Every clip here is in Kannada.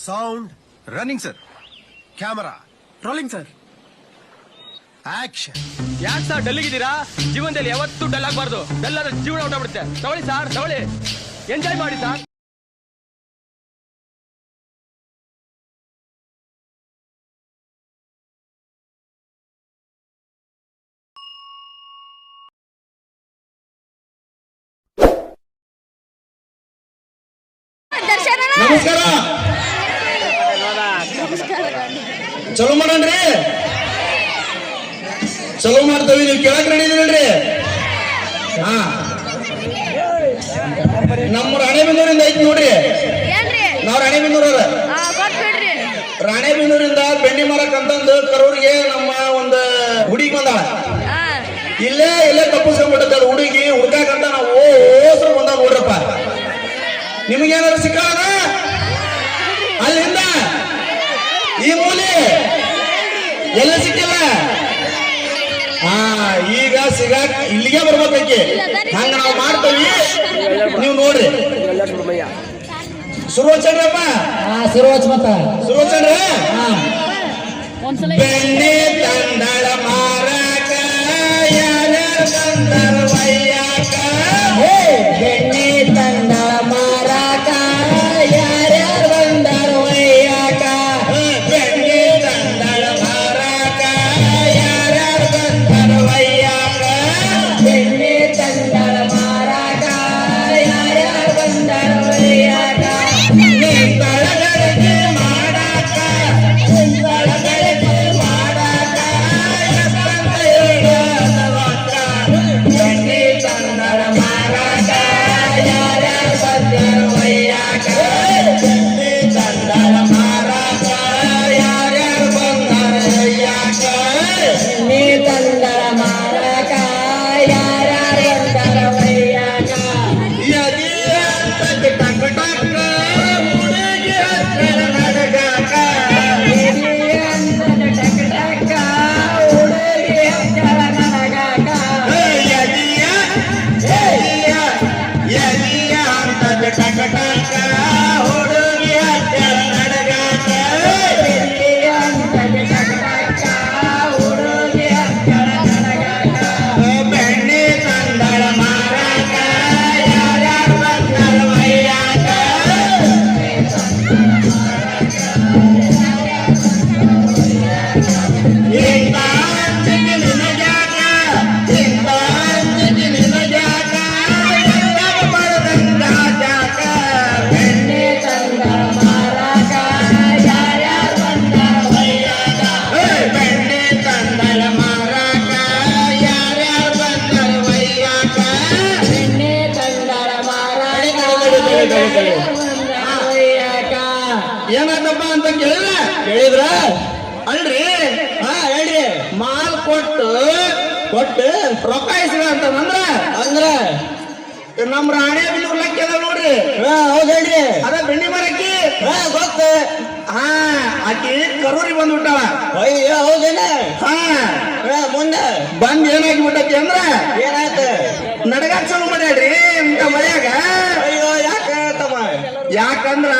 Sound running sir. Camera rolling sir. Action. ಯಾಕೆ ಸರ್ ಡಲ್ಲಿಗಿದ್ದೀರಾ? ಜೀವನದಲ್ಲಿ ಯಾವತ್ತೂ ಡಲ್ ಆಗಬಾರ್ದು. ಡಲ್ ಆದ್ರೆ ಜೀವನ ಹೊರಟೋಗ್ಬಿಡುತ್ತೆ. ತಗೊಳ್ಳಿ ಸರ್, ತಗೊಳ್ಳಿ, ಎಂಜಾಯ್ ಮಾಡಿ ಸರ್. ನಮಸ್ಕಾರ. ಚಲೋ ಮಾಡನ್ರಿ, ಚಲೋ ಮಾಡ್ತೇವಿ. ನೀವು ಕೇಳಕ್ ರೆಡಿ ಇದೀರಲ್ರಿ? ಹಾ, ನಮ್ಮ ರಾಣೆಬೆನ್ನೂರಿಂದ ಐತಿ ನೋಡ್ರಿ. ನಾವ್ ರಾಣೆಬೆನ್ನೂರ ರಾಣೆಬೆನ್ನೂರಿಂದ ಬೆಣ್ಣೆ ಮಾರಕ್ ಅಂತಂದು ಕರೂರಿಗೆ ನಮ್ಮ ಒಂದು ಹುಡುಗಿ ಬಂದಾಳ. ಇಲ್ಲೇ ತಪ್ಪಿಸ್ಕೊಂಡ್ಬಿಟ್ಟದ ಹುಡುಗಿ. ಹುಡ್ಕಾಕಂತ ನಾವು ಓಸ್ರು ಬಂದಾವ ನೋಡ್ರಪ್ಪ. ನಿಮಗೇನಾದ್ರು ಸಿಕ್ಕಾಗ ಅಲ್ಲಿಂದ ಈ ಮೂಲೆ ಎಲ್ಲ ಸಿಕ್ಕಿಲ್ಲ. ಈಗ ಸಿಗಾಕ್ ಇಲ್ಲಿಗೆ ಬರ್ಬೇಕಿ. ಹಂಗ ನಾವು ಮಾಡ್ತೇವಿ, ನೀವು ನೋಡ್ರಿ. ಸುರೋಚನ್ರಪ್ಪ, ಸುರೋಚನ್ರ ಬೆಣ್ಣೆ ತಂದಳ ಮಾರಾಕ ಯಾರ್ಯಾರು ಬಂದರ ವಯ್ಯಾಕ. ಬೆಣ್ಣೆ ತಂದಳ ಮಾರಾಕ ಯಾರ್ಯಾರು ಬಂದರ ವಯ್ಯಾಕ. ಬೆಣ್ಣೆ ತಂದಳ ಮಾರಾಕ ಯಾರ್ಯಾರು ಬಂದರ ವಯ್ಯಾಕ. ಬೆಣ್ಣೆ ತಂದಳ ಮಾರಾಕ ಯಾರ್ಯಾರು ಬಂದರ ವಯ್ಯಾಕ. ನಿಂತಳಗಳಿಗೆ ಮಾಡಾಕ, ನಿಂತಳಗಳಿಗೆ ಮಾಡಾಕ ಎಷ್ಟಂತ ಹೇಳದವಾಕ. ಬೆಣ್ಣೆ ತಂದಳ ಮಾರಾಕ ಯಾರ್ಯಾರು ಬಂದರ ವಯ್ಯಾಕ. ಬೆಣ್ಣೆ ತಂದಳ ಮಾರಾಕ ಯಾರ್ಯಾರು ಬಂದರ ವಯ್ಯಾಕ. ಬೆಣ್ಣೆ ತಂದಳ ಮಾರಾಕ ಯಾರ್ಯಾರು ಬಂದರ ವಯ್ಯಾಕ. ಯದಿಯ ಅಂತ ಟಕ್ ಟಕ್ ಹುಡುಗಿ ಹತ್ತಿರ ನಡಗಾಕ. ಯದಿಯ ಅಂತ ಟಕ್ ಟಕ್ ಹುಡುಗಿ ಹತ್ತಿರ ನಡಗಾಕ. ಯದಿಯ ಯದಿಯ ಯದಿಯ ಅಂತ ಟಕ್ ಟಕ್ ಹುಡುಗಿ ಹತ್ತಿರ ನಡಗಾಕ. ಯದಿಯ ಅಂತ ಟಕ್ ಟಕ್ ಹುಡುಗಿ ಹತ್ತಿರ ನಡಗಾಕ. ಬೆಣ್ಣೆ ತಂದಳ ಮಾರಾಕ ಯಾರ್ಯಾರು ಬಂದರ ವಯ್ಯಾಕ. ಇಂಥ ಅಂಜಿಕೆ ನಿನಗ್ಯಾಕ, ಇಂಥ ಅಂಜಿಕೆ ನಿನಗ್ಯಾಕ, ಎಂದಾಗ ಬರದಂಗ ಜಾಕ. ಬೆಣ್ಣೆ ತಂದಳ ಮಾರಾಕ ಯಾರ್ಯಾರು ಬಂದರ ವಯ್ಯಾಕ. ಬೆಣ್ಣೆ ತಂದಳ ಮಾರಾಕ ಯಾರ್ಯಾರು ಬಂದರ ವಯ್ಯಾಕ. ಬೆಣ್ಣೆ ತಂದಳ ಮಾರಾಕ ಯಾರ್ಯಾರು ಬಂದರ ವಯ್ಯಾಕ. ಏನಾಯ್ತಪ್ಪ ಅಂತ ಕೇಳಿದ್ರ ಅಲ್ರಿ? ಹೇಳ್ರಿ. ಮಾಲ್ ಕೊಟ್ಟು ರೊಕ್ಕ ಇಸ್ರ ಅಂದ್ರ ನಮ್ ರಾಣೆಬೆನ್ನೂರ್ ಲಕ್ಕಿ ಅದ ನೋಡ್ರಿ. ಹೌದ್ ಹೇಳ್ರಿ. ಅದ ಬೆಣ್ಣೆ ಮಾರಕ್ಕಿ ಗೊತ್ತ. ಆಕಿ ಕರೂರಿಗೆ ಬಂದ್ಬಿಟ್ಟಾಳ. ಅಯ್ಯೋ ಹೌದೇನ? ಮುಂದೆ ಬಂದ್ ಏನಾಗಿಬಿಟ್ಟತಿ ಅಂದ್ರ ಏನಾಯ್ತು? ನಡಗಾಕ್ ಚಲೋ ಮಾಡ್ಯಾಡ್ರಿ ಇಂತ ಮರ್ಯಾಗ. ಅಯ್ಯೋ ಯಾಕ ತಮ್ಮ? ಯಾಕಂದ್ರ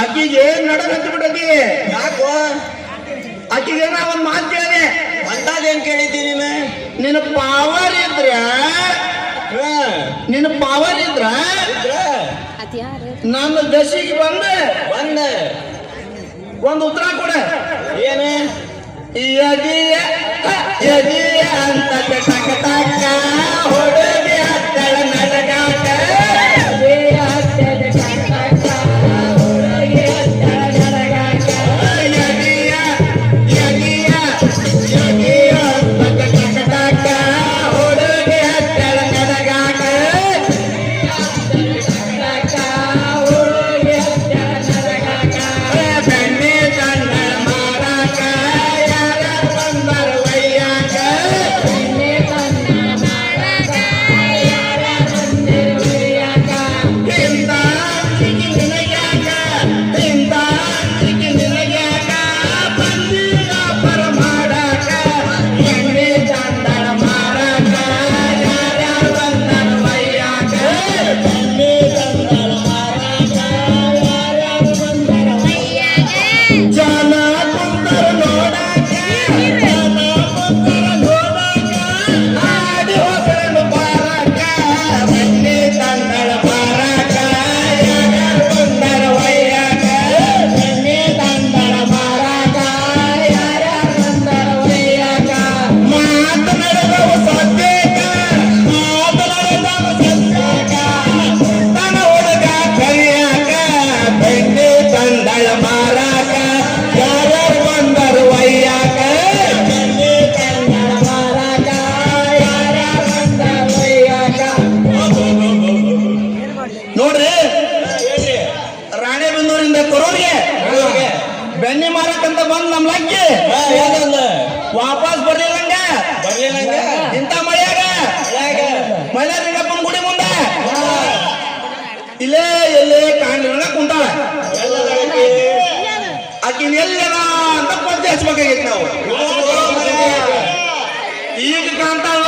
ಆಕಿಗೆ ನಡಗ ಹತ್ಬಿಟ್ಟತಿ. ಯಾಕೋ? ಆಕಿಗೆ ನಾ ಒಂದ್ ಮಾತು ಕೇಳಿದೆ. ಅಂತದೇನ್ ಕೇಳಿದ್ದೀನಿ ನೀನು? ನಿನ್ನ ಪಾವರ್ ಇದ್ರ ನನ್ನ ದಶಿಗೆ ಬಂದ ಒಂದು ಉತ್ತರ ಕೊಡ. ಏನು? ಯದಿಯ ಯದಿಯ ಅಂತ ಟಕ ಟಕ ಹುಡುಗಿ ಹತ್ತಳ ನಡಗಾಕ. ಯದಿಯ ಹತ್ತದ ಟಕ ಟಕ ಹುಡುಗಿ ಹತ್ತಳ ನಡಗಾಕ. ಯದಿಯ ಯದಿಯ ಯದಿಯ ಅಂತ ಟಕ ಟಕ ಹುಡುಗಿ ಹತ್ತಳ ನಡಗಾಕ. ಹುಡುಗಿ ಹತ್ತಳ ನಡಗಾಕ. ಬೆಣ್ಣೆ ತಂದಳ ಮಾರಾಕ ಯಾರ್ಯಾರು ಬಂದರ ವಯ್ಯಾಕ. ಬೆಣ್ಣೆ ವಾಪಸ್ ಬರ್ಲಿಲ್ಲಂಗ ಇಂಥ ಮಳೆಯಾಗ ಮಳೆ ಲಿಂಗಪ್ಪನ ಗುಡಿ ಮುಂದೆ ಇಲ್ಲೇ ಎಲ್ಲೇ ಕಾಣಿಲ್ಲ ಕುಂತಾಳ ಆಕಿನ ಎಲ್ಲನ ಅಂತ ಪತ್ತೆ ಹಚ್ಬೇಕಾಗೈತಿ ನಾವು ಈಗ ಕಾಣ್ತಾಳ